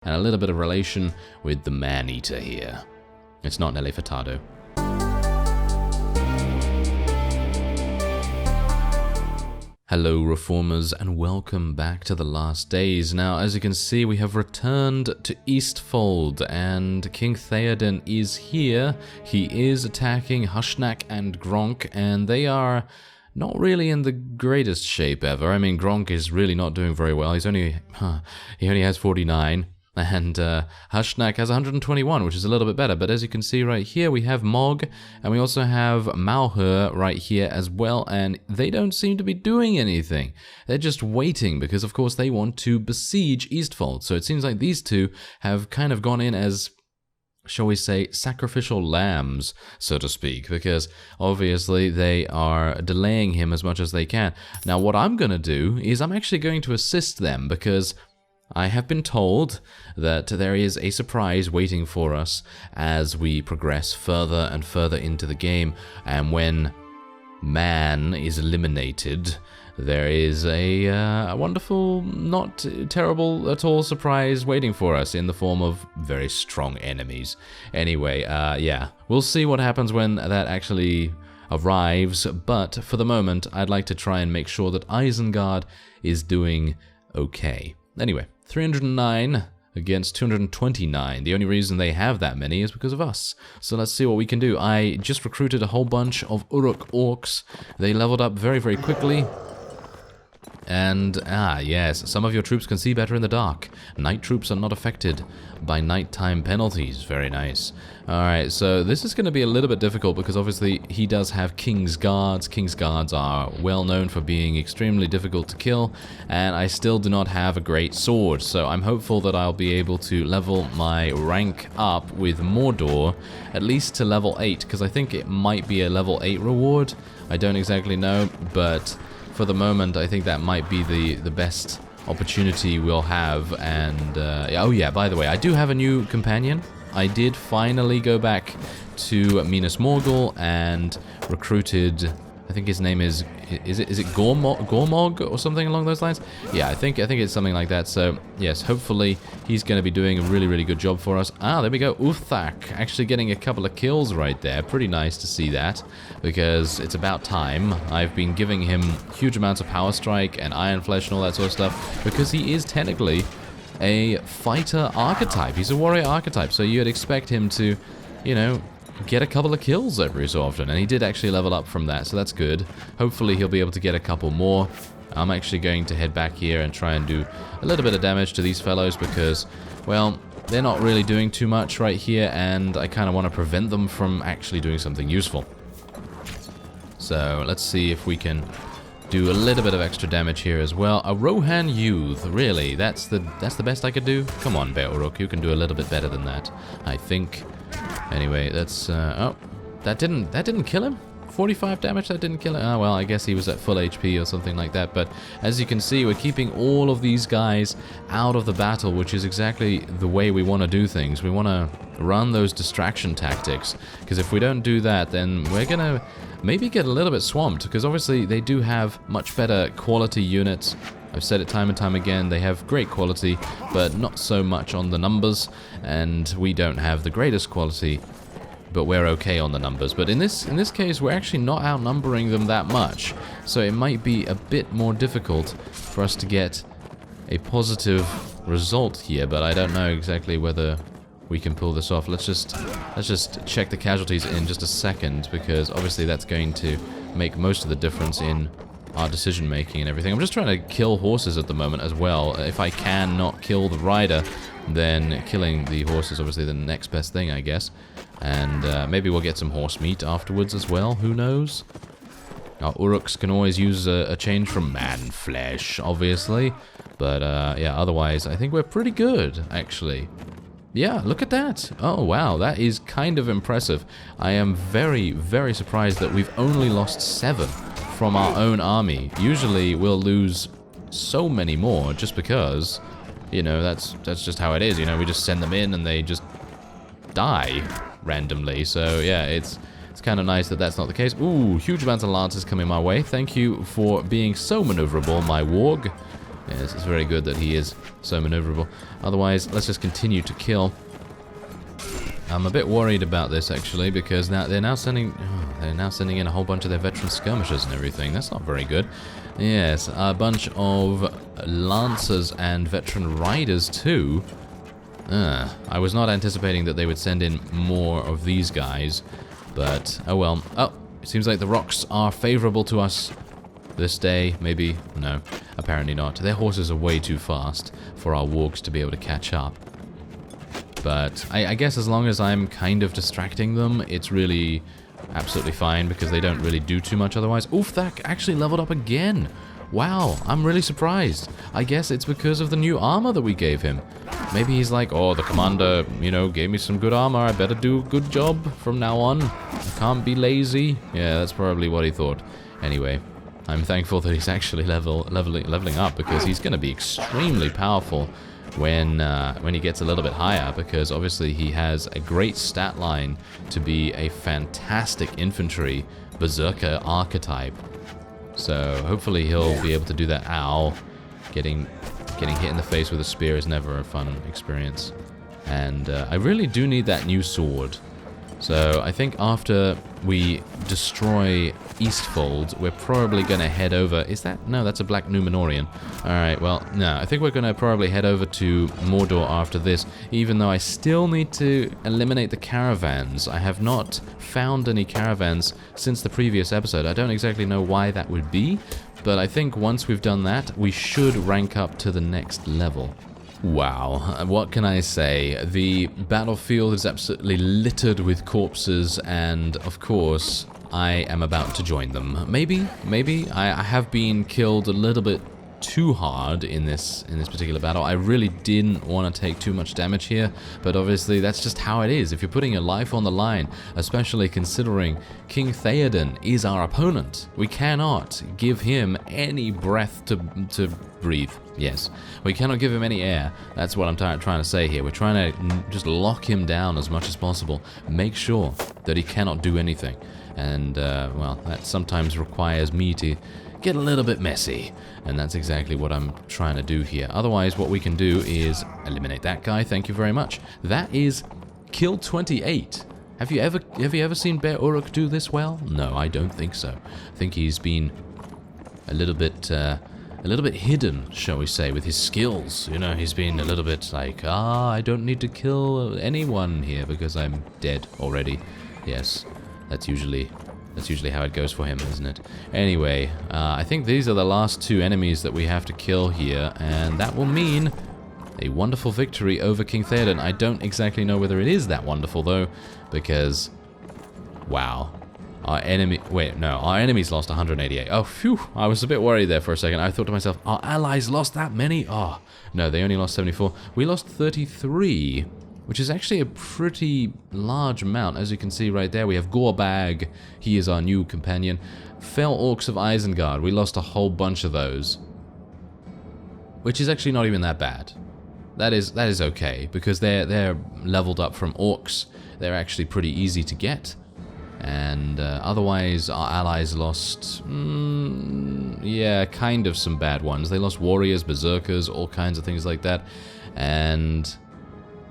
and a little bit of relation with the man-eater here. It's not Nelly Furtado. Hello Reformers, and welcome back to the last days. Now, as you can see, we have returned to Eastfold, and King Theoden is here. He is attacking Hushnak and Gronk, and they are not really in the greatest shape ever. I mean, Gronk is really not doing very well. He only has 49. And Hushnak has 121, which is a little bit better. But as you can see right here, we have Mog, and we also have Malhur right here as well. And they don't seem to be doing anything. They're just waiting because, of course, they want to besiege Eastfold. So it seems like these two have kind of gone in as, shall we say, sacrificial lambs, so to speak, because obviously they are delaying him as much as they can. Now, what I'm going to do is I'm actually going to assist them because I have been told that there is a surprise waiting for us as we progress further and further into the game, and when man is eliminated, there is a wonderful, not terrible at all surprise waiting for us in the form of very strong enemies. Anyway, yeah, we'll see what happens when that actually arrives, but for the moment, I'd like to try and make sure that Isengard is doing okay. Anyway, 309 against 229. The only reason they have that many is because of us. So let's see what we can do. I just recruited a whole bunch of Uruk orcs. They leveled up very, very quickly. And, yes, some of your troops can see better in the dark. Night troops are not affected by nighttime penalties. Very nice. Alright, so this is going to be a little bit difficult because obviously he does have King's Guards. King's Guards are well known for being extremely difficult to kill, and I still do not have a great sword, so I'm hopeful that I'll be able to level my rank up with Mordor, at least to level 8, because I think it might be a level 8 reward. I don't exactly know, but for the moment, I think that might be the best opportunity we'll have. And, oh yeah, by the way, I do have a new companion. I did finally go back to Minas Morgul and recruited, I think his name is it Gormog or something along those lines? Yeah, I think it's something like that. So, yes, hopefully he's going to be doing a really, really good job for us. Ah, there we go. Uthak actually getting a couple of kills right there. Pretty nice to see that because it's about time. I've been giving him huge amounts of Power Strike and Iron Flesh and all that sort of stuff because he is technically a fighter archetype. He's a warrior archetype, so you'd expect him to, you know, get a couple of kills every so often, and he did actually level up from that, so that's good. Hopefully he'll be able to get a couple more. I'm actually going to head back here and try and do a little bit of damage to these fellows because, well, they're not really doing too much right here, and I kind of want to prevent them from actually doing something useful. So let's see if we can do a little bit of extra damage here as well. A Rohan Youth, really? That's the best I could do? Come on, Beoruk, you can do a little bit better than that, I think. Anyway, that's oh, that didn't kill him. 45 damage, that didn't kill him. Oh, well, I guess he was at full HP or something like that. But as you can see, we're keeping all of these guys out of the battle, which is exactly the way we want to do things. We want to run those distraction tactics, because if we don't do that, then we're gonna maybe get a little bit swamped, because obviously they do have much better quality units. I've said it time and time again, they have great quality, but not so much on the numbers, and we don't have the greatest quality, but we're okay on the numbers. But in this case, we're actually not outnumbering them that much, so it might be a bit more difficult for us to get a positive result here, but I don't know exactly whether we can pull this off. Let's just check the casualties in just a second, because obviously that's going to make most of the difference in our decision making and everything. I'm just trying to kill horses at the moment as well. If I can not kill the rider, then killing the horse is obviously the next best thing, I guess. And maybe we'll get some horse meat afterwards as well, who knows? Our Uruks can always use a change from man flesh, obviously. But yeah, otherwise I think we're pretty good, actually. Yeah, look at that. Oh, wow, that is kind of impressive. I am very, very surprised that we've only lost 7 from our own army. Usually we'll lose so many more just because, you know, that's just how it is. You know, we just send them in and they just die randomly. So yeah, it's kind of nice that that's not the case. Ooh, huge amounts of lances coming my way. Thank you for being so maneuverable, my warg. Yes, it's very good that he is so maneuverable. Otherwise, let's just continue to kill. I'm a bit worried about this actually, because now they're now sending in a whole bunch of their veteran skirmishers and everything. That's not very good. Yes, a bunch of lancers and veteran riders too. I was not anticipating that they would send in more of these guys, but oh well. Oh, it seems like the rocks are favorable to us this day. Maybe, no, apparently not. Their horses are way too fast for our wargs to be able to catch up. But I guess as long as I'm kind of distracting them, it's really absolutely fine, because they don't really do too much otherwise. Oof, that actually leveled up again. Wow, I'm really surprised. I guess it's because of the new armor that we gave him. Maybe he's like, oh, the commander, you know, gave me some good armor. I better do a good job from now on. I can't be lazy. Yeah, that's probably what he thought. Anyway, I'm thankful that he's actually leveling up, because he's going to be extremely powerful when he gets a little bit higher, because obviously he has a great stat line to be a fantastic infantry berserker archetype. So hopefully he'll be able to do that. Ow. Getting hit in the face with a spear is never a fun experience. And I really do need that new sword. So I think after we destroy Eastfold, we're probably going to head over... Is that... No, that's a Black Numenorian. Alright, well, no. I think we're going to probably head over to Mordor after this, even though I still need to eliminate the caravans. I have not found any caravans since the previous episode. I don't exactly know why that would be, but I think once we've done that, we should rank up to the next level. Wow, what can I say? The battlefield is absolutely littered with corpses, and of course, I am about to join them. Maybe. I have been killed a little bit too hard in this particular battle. I really didn't want to take too much damage here, but obviously that's just how it is. If you're putting your life on the line, especially considering King Theoden is our opponent, we cannot give him any breath to breathe. Yes, we cannot give him any air. That's what I'm trying to say here. We're trying to just lock him down as much as possible. Make sure that he cannot do anything. And, well, that sometimes requires me to get a little bit messy, and that's exactly what I'm trying to do here. Otherwise, what we can do is eliminate that guy. Thank you very much. That is kill 28. Have you ever seen Bear Uruk do this well? No, I don't think so. I think he's been a little bit hidden, shall we say, with his skills. You know, he's been a little bit like, I don't need to kill anyone here because I'm dead already. Yes, that's usually how it goes for him, isn't it? Anyway, I think these are the last two enemies that we have to kill here, and that will mean a wonderful victory over King Theoden. I don't exactly know whether it is that wonderful, though, because, wow. Our enemies lost 188. Oh, phew, I was a bit worried there for a second. I thought to myself, our allies lost that many? Oh, no, they only lost 74. We lost 33. Which is actually a pretty large amount. As you can see right there, we have Gorbag. He is our new companion. Fell Orcs of Isengard. We lost a whole bunch of those. Which is actually not even that bad. That is okay, because they're leveled up from Orcs. They're actually pretty easy to get. And otherwise, our allies lost, yeah, kind of some bad ones. They lost warriors, berserkers, all kinds of things like that. And...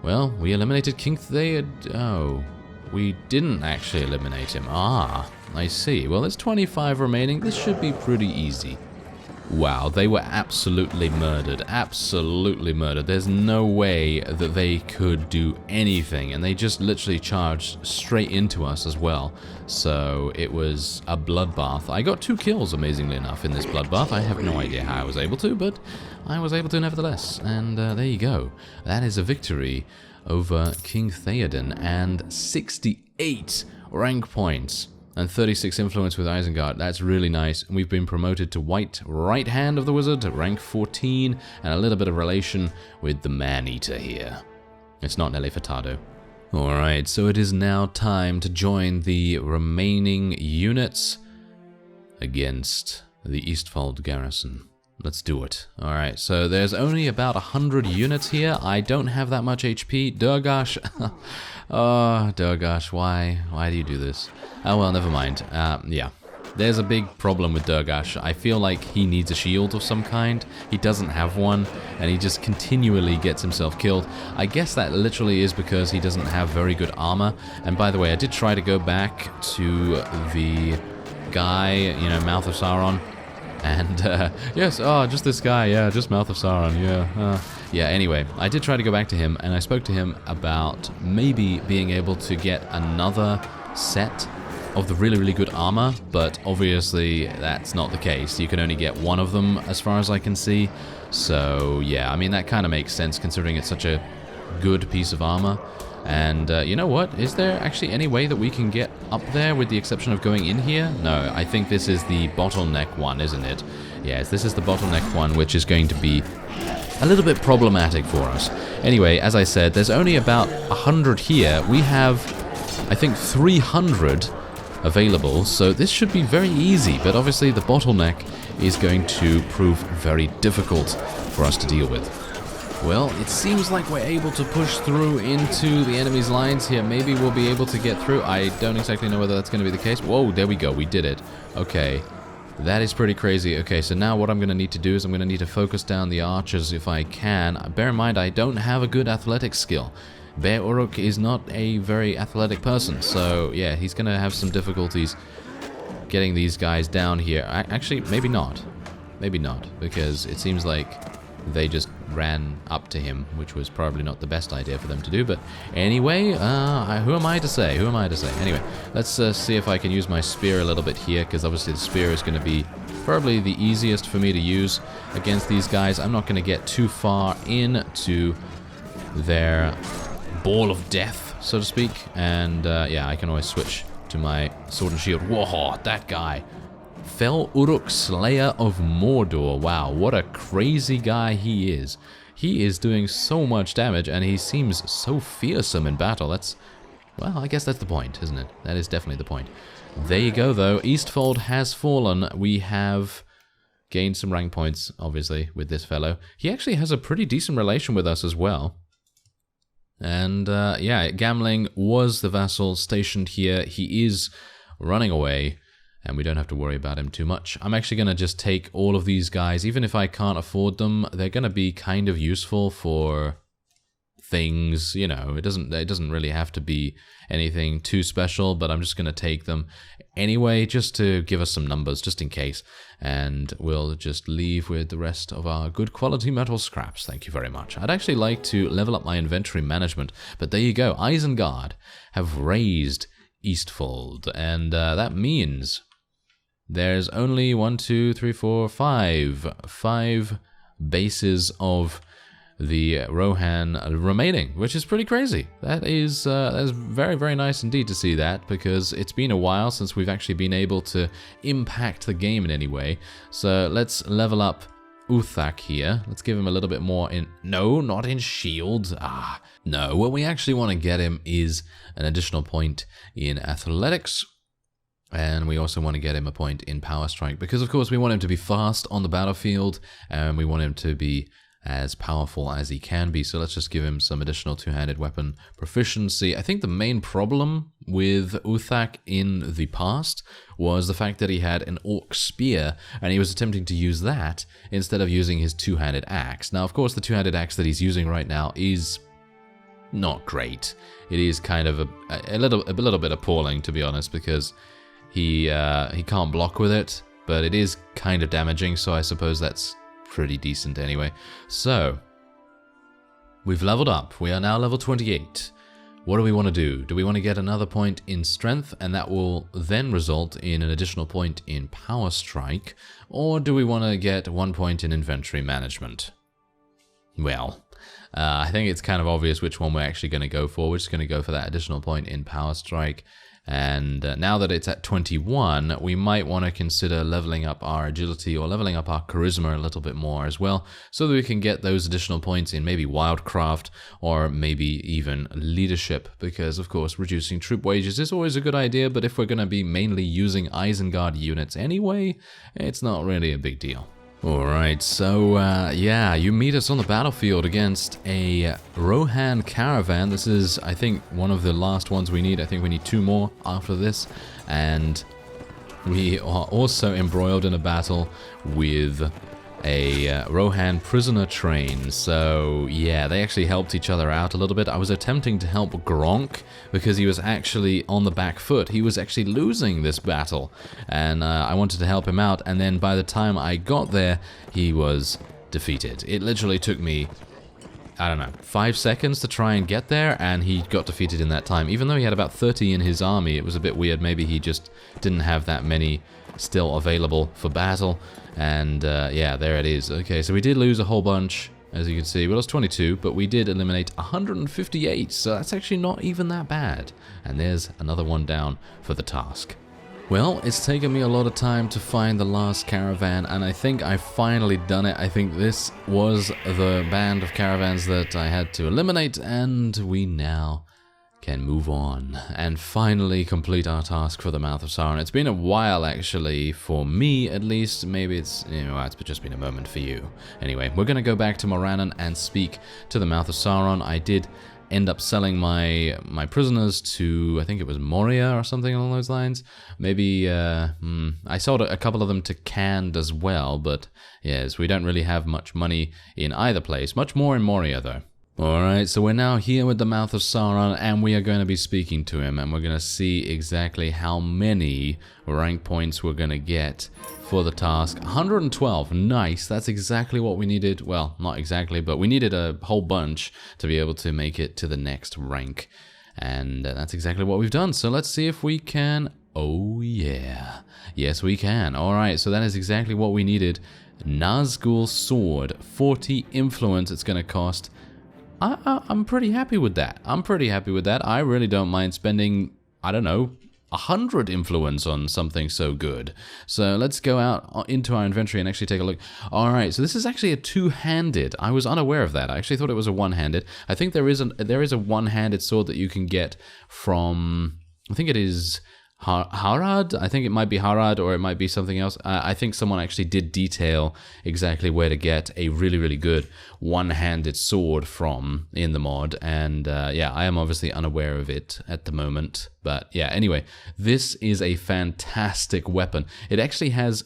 well, we eliminated King Theoden. Oh, we didn't actually eliminate him. Ah, I see. Well, there's 25 remaining. This should be pretty easy. Wow, they were absolutely murdered. Absolutely murdered. There's no way that they could do anything, and they just literally charged straight into us as well. So it was a bloodbath. I got 2 kills, amazingly enough, in this bloodbath. I have no idea how I was able to, but I was able to nevertheless. And there you go. That is a victory over King Theoden, and 68 rank points. And 36 influence with Isengard. That's really nice. And we've been promoted to White Right Hand of the Wizard, rank 14, and a little bit of relation with the Man-Eater here. It's not Nelly Furtado. Alright, so it is now time to join the remaining units against the Eastfold garrison. Let's do it. Alright, so there's only about 100 units here. I don't have that much HP. Durgash. Oh, Durgash, why do you do this? Oh, well, never mind. Yeah. there's a big problem with Durgash. I feel like he needs a shield of some kind. He doesn't have one, and he just continually gets himself killed. I guess that literally is because he doesn't have very good armor. And by the way, I did try to go back to the guy, you know, Mouth of Sauron. And, yes, oh, just this guy, yeah, just Mouth of Sauron, yeah. Yeah, anyway, I did try to go back to him, and I spoke to him about maybe being able to get another set of the really, really good armor, but obviously that's not the case. You can only get one of them, as far as I can see. So, yeah, I mean, that kind of makes sense, considering it's such a good piece of armor. And you know what? Is there actually any way that we can get up there with the exception of going in here? No, I think this is the bottleneck one, isn't it? Yes, this is the bottleneck one, which is going to be a little bit problematic for us. Anyway, as I said, there's only about 100 here. We have, I think, 300 available, so this should be very easy, but obviously the bottleneck is going to prove very difficult for us to deal with. Well, it seems like we're able to push through into the enemy's lines here. Maybe we'll be able to get through. I don't exactly know whether that's going to be the case. Whoa, there we go. We did it. Okay. That is pretty crazy. Okay, so now what I'm going to need to do is I'm going to need to focus down the archers if I can. Bear in mind, I don't have a good athletic skill. Bear Uruk is not a very athletic person, so yeah, he's going to have some difficulties getting these guys down here. Actually, maybe not. Maybe not, because it seems like they just ran up to him, which was probably not the best idea for them to do. But anyway, who am I to say? Who am I to say? Anyway, let's see if I can use my spear a little bit here, because obviously the spear is going to be probably the easiest for me to use against these guys. I'm not going to get too far into their ball of death, so to speak. And yeah, I can always switch to my sword and shield. Whoa, that guy. Fell Uruk, Slayer of Mordor. Wow, what a crazy guy he is. He is doing so much damage, and he seems so fearsome in battle. That's, well, I guess that's the point, isn't it? That is definitely the point. There you go, though. Eastfold has fallen. We have gained some rank points, obviously, with this fellow. He actually has a pretty decent relation with us as well. And, yeah, Gamling was the vassal stationed here. He is running away, and we don't have to worry about him too much. I'm actually going to just take all of these guys. Even if I can't afford them, they're going to be kind of useful for things, you know. It doesn't really have to be anything too special, but I'm just going to take them anyway, just to give us some numbers, just in case. And we'll just leave with the rest of our good quality metal scraps. Thank you very much. I'd actually like to level up my inventory management, but there you go. Isengard have raised Eastfold, and that means there's only 5 bases of the Rohan remaining, which is pretty crazy. That is very, very nice indeed to see that, because it's been a while since we've actually been able to impact the game in any way. So let's level up Uthak here. Let's give him a little bit more in... No, not in shield. No. What we actually want to get him is an additional point in athletics. And we also want to get him a point in power strike, because of course we want him to be fast on the battlefield, and we want him to be as powerful as he can be. So let's just give him some additional two-handed weapon proficiency. I think the main problem with Uthak in the past was the fact that he had an orc spear, and he was attempting to use that instead of using his two-handed axe. Now, of course, the two-handed axe that he's using right now is not great. It is kind of a little bit appalling, to be honest, because he can't block with it, but it is kind of damaging, so I suppose that's pretty decent anyway. So, we've leveled up. We are now level 28. What do we want to do? Do we want to get another point in strength, and that will then result in an additional point in power strike, or do we want to get 1 point in inventory management? Well, I think it's kind of obvious which one we're actually going to go for. We're just going to go for that additional point in power strike. And now that it's at 21, we might want to consider leveling up our agility or leveling up our charisma a little bit more as well, so that we can get those additional points in maybe wildcraft or maybe even leadership, because of course reducing troop wages is always a good idea, but if we're going to be mainly using Isengard units anyway, it's not really a big deal. Alright, so yeah, you meet us on the battlefield against a Rohan caravan. This is, I think, one of the last ones we need. I think we need 2 more after this. And we are also embroiled in a battle with a Rohan prisoner train. So yeah, they actually helped each other out a little bit. I was attempting to help Gronk because he was actually on the back foot. He was actually losing this battle, and I wanted to help him out, and then by the time I got there, he was defeated. It literally took me, I don't know, 5 seconds to try and get there, and he got defeated in that time. Even though he had about 30 in his army, it was a bit weird. Maybe he just didn't have that many still available for battle. And yeah, there it is. Okay, so we did lose a whole bunch, as you can see. We lost 22, but we did eliminate 158, so that's actually not even that bad. And there's another one down for the task. Well, it's taken me a lot of time to find the last caravan, and I think I've finally done it. I think this was the band of caravans that I had to eliminate, and we now can move on and finally complete our task for the Mouth of Sauron. It's been a while, actually, for me at least. Maybe it's, you know, it's just been a moment for you. Anyway, we're going to go back to Morannon and speak to the Mouth of Sauron. I did end up selling my prisoners to, I think it was Moria or something along those lines. Maybe, I sold a couple of them to Cand as well, but yes, we don't really have much money in either place. Much more in Moria, though. Alright, so we're now here with the Mouth of Sauron, and we are going to be speaking to him, and we're going to see exactly how many rank points we're going to get for the task. 112, nice, that's exactly what we needed. Well, not exactly, but we needed a whole bunch to be able to make it to the next rank, and that's exactly what we've done. So let's see if we can... Oh yeah, yes we can. Alright, so that is exactly what we needed. NAZGUL Sword, 40 influence it's going to cost. I'm pretty happy with that. I really don't mind spending, I don't know, 100 influence on something so good. So let's go out into our inventory and actually take a look. Alright, so this is actually a two-handed. I was unaware of that. I actually thought it was a one-handed. I think there is a one-handed sword that you can get from, I think it is Harad? I think it might be Harad, or it might be something else. I think someone actually did detail exactly where to get a really, really good one-handed sword from in the mod, and yeah, I am obviously unaware of it at the moment. But yeah, anyway, this is a fantastic weapon. It actually has...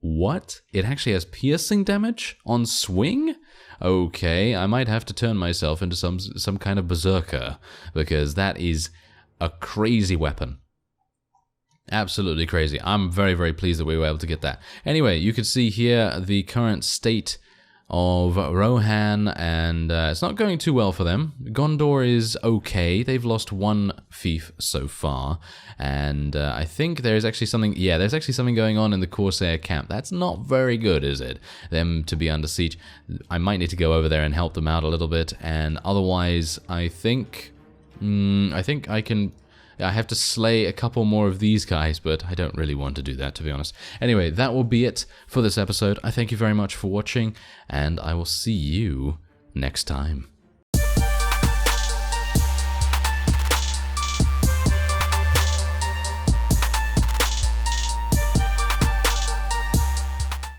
what? It actually has piercing damage on swing? Okay, I might have to turn myself into some kind of berserker, because that is a crazy weapon. Absolutely crazy. I'm very, very pleased that we were able to get that. Anyway, you can see here the current state of Rohan, and it's not going too well for them. Gondor is okay. They've lost one fief so far, and I think there's actually something... yeah, there's actually something going on in the Corsair camp. That's not very good, is it? Them to be under siege. I might need to go over there and help them out a little bit, and otherwise, I think I have to slay a couple more of these guys, but I don't really want to do that, to be honest. Anyway, that will be it for this episode. I thank you very much for watching, and I will see you next time.